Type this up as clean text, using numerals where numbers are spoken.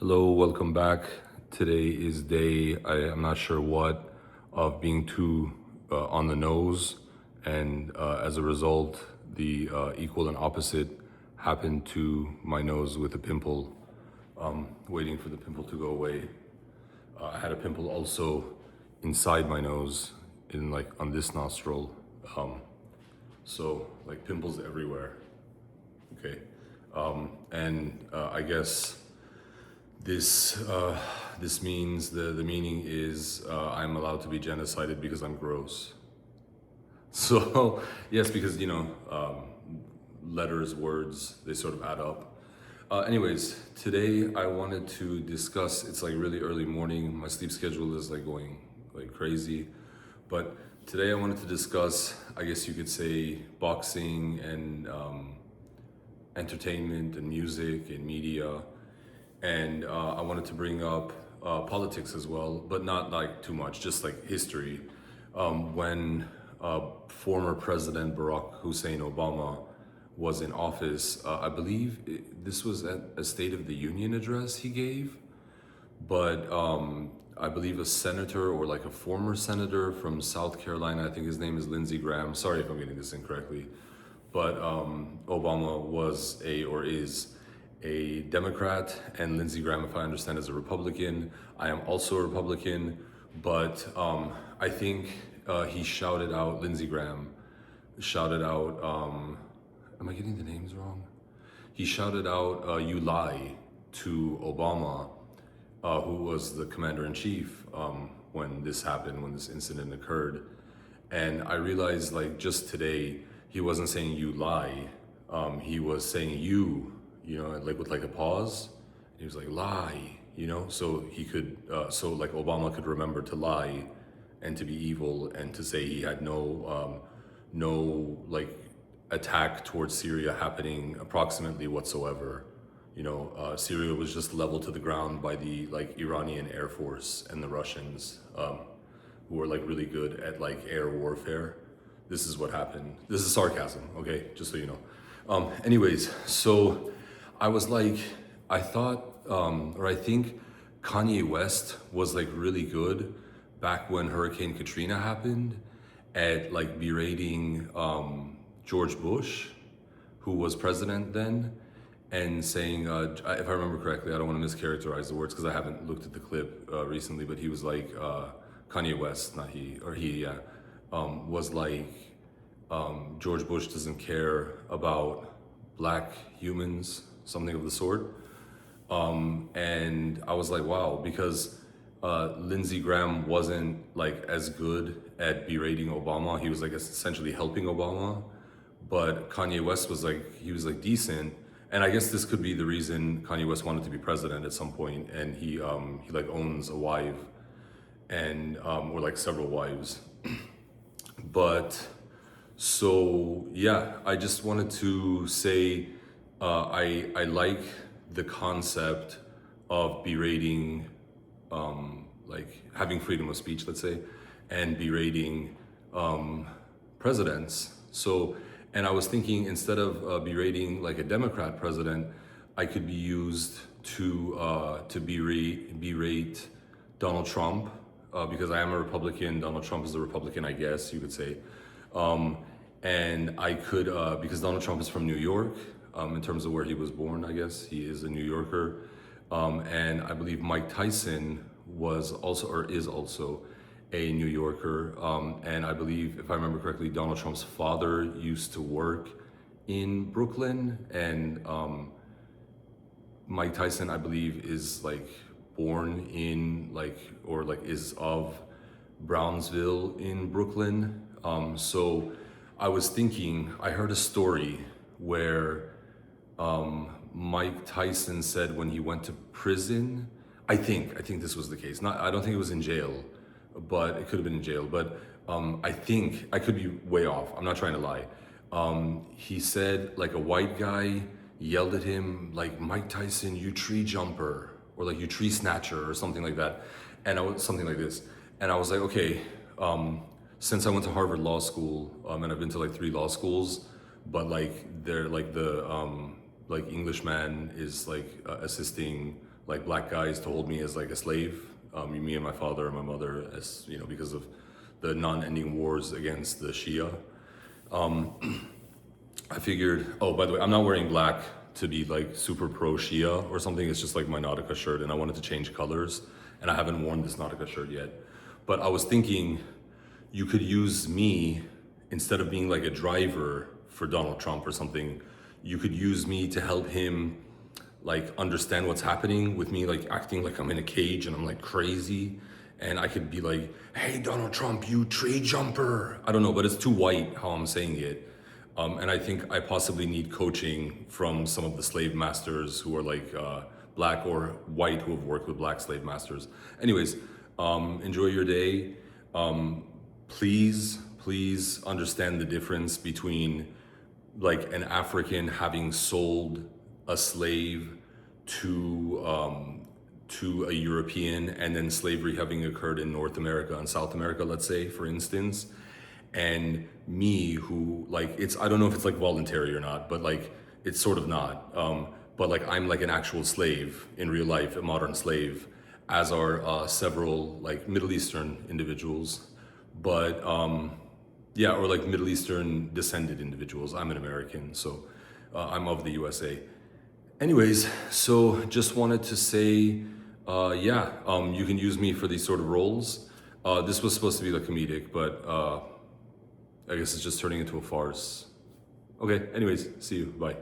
Hello, welcome back. Today is day, I'm not sure what, of being too on the nose. And as a result, the equal and opposite happened to my nose with a pimple, waiting for the pimple to go away. I had a pimple also inside my nose, in like on this nostril. So like pimples everywhere. Okay. And I guess this means the meaning is I'm allowed to be genocided because I'm gross. So yes, because letters, words, they sort of add up. Anyways, today I wanted to discuss. It's like really early morning. My sleep schedule is like going like crazy, but today I wanted to discuss, I guess you could say, boxing and entertainment and music and media. And I wanted to bring up politics as well, but not like too much, just like history. When former President Barack Hussein Obama was in office, I believe this was at a State of the Union address he gave, but I believe a senator or like a former senator from South Carolina, I think his name is Lindsay Graham, sorry if I'm getting this incorrectly, but Obama was or is a Democrat, and Lindsey Graham, if I understand, is a Republican. I am also a Republican, but I think he shouted out, Lindsey Graham shouted out, am I getting the names wrong? He shouted out, "You lie," to Obama, who was the commander-in-chief when this happened, when this incident occurred. And I realized, like, just today, he wasn't saying "you lie," he was saying "you," like with like a pause. He was like "lie," so he could, so like Obama could remember to lie and to be evil and to say he had no like attack towards Syria happening approximately whatsoever. Syria was just leveled to the ground by the like Iranian Air Force and the Russians, who were like really good at like air warfare. This is what happened. This is sarcasm, okay? Just so you know. Anyways, so I was like, I thought, or I think Kanye West was like really good back when Hurricane Katrina happened at like berating George Bush, who was president then, and saying, if I remember correctly, I don't want to mischaracterize the words because I haven't looked at the clip recently, but he was like, Kanye West, not he, or he, was like, George Bush doesn't care about black humans, something of the sort. And I was like, wow, because Lindsey Graham wasn't like as good at berating Obama. He was like essentially helping Obama, but Kanye West was like, he was like decent. And I guess this could be the reason Kanye West wanted to be president at some point, and he like owns a wife and or like several wives. But so yeah, I just wanted to say I like the concept of berating, like having freedom of speech, let's say, and berating presidents. So, and I was thinking, instead of berating like a Democrat president, I could be used to berate Donald Trump, because I am a Republican. Donald Trump is a Republican, I guess you could say. And I could, because Donald Trump is from New York, in terms of where he was born, I guess he is a New Yorker. And I believe Mike Tyson was also, or is also, a New Yorker. And I believe, if I remember correctly, Donald Trump's father used to work in Brooklyn, and Mike Tyson, I believe, is like born in like, or like is of Brownsville in Brooklyn. So I was thinking, I heard a story where Mike Tyson said when he went to prison, I think this was the case. I don't think it was in jail, but it could have been in jail. But I think, I could be way off. I'm not trying to lie. He said like a white guy yelled at him like, "Mike Tyson, you tree jumper," or like "you tree snatcher," or something like that. And I was something like this. And I was like, okay, since I went to Harvard Law School, and I've been to like 3 law schools, but like they're like the like Englishman is like assisting like black guys to hold me as like a slave, me and my father and my mother, as you know, because of the non-ending wars against the Shia. I figured, oh, by the way, I'm not wearing black to be like super pro Shia or something. It's just like my Nautica shirt, and I wanted to change colors, and I haven't worn this Nautica shirt yet. But I was thinking you could use me instead of being like a driver for Donald Trump or something. You could use me to help him like understand what's happening with me, like acting like I'm in a cage and I'm like crazy. And I could be like, hey, Donald Trump, you tree jumper. I don't know, but it's too white how I'm saying it. And I think I possibly need coaching from some of the slave masters who are like black or white who have worked with black slave masters. Anyways, enjoy your day. Please understand the difference between like an African having sold a slave to a European, and then slavery having occurred in North America and South America, let's say, for instance, and me who like, it's, I don't know if it's like voluntary or not, but like it's sort of not, but like I'm like an actual slave in real life, a modern slave, as are several like Middle Eastern individuals, but yeah, or like Middle Eastern descended individuals. I'm an American, so I'm of the USA. Anyways, so just wanted to say, yeah, you can use me for these sort of roles. This was supposed to be like comedic, but I guess it's just turning into a farce. Okay, anyways, see you, bye.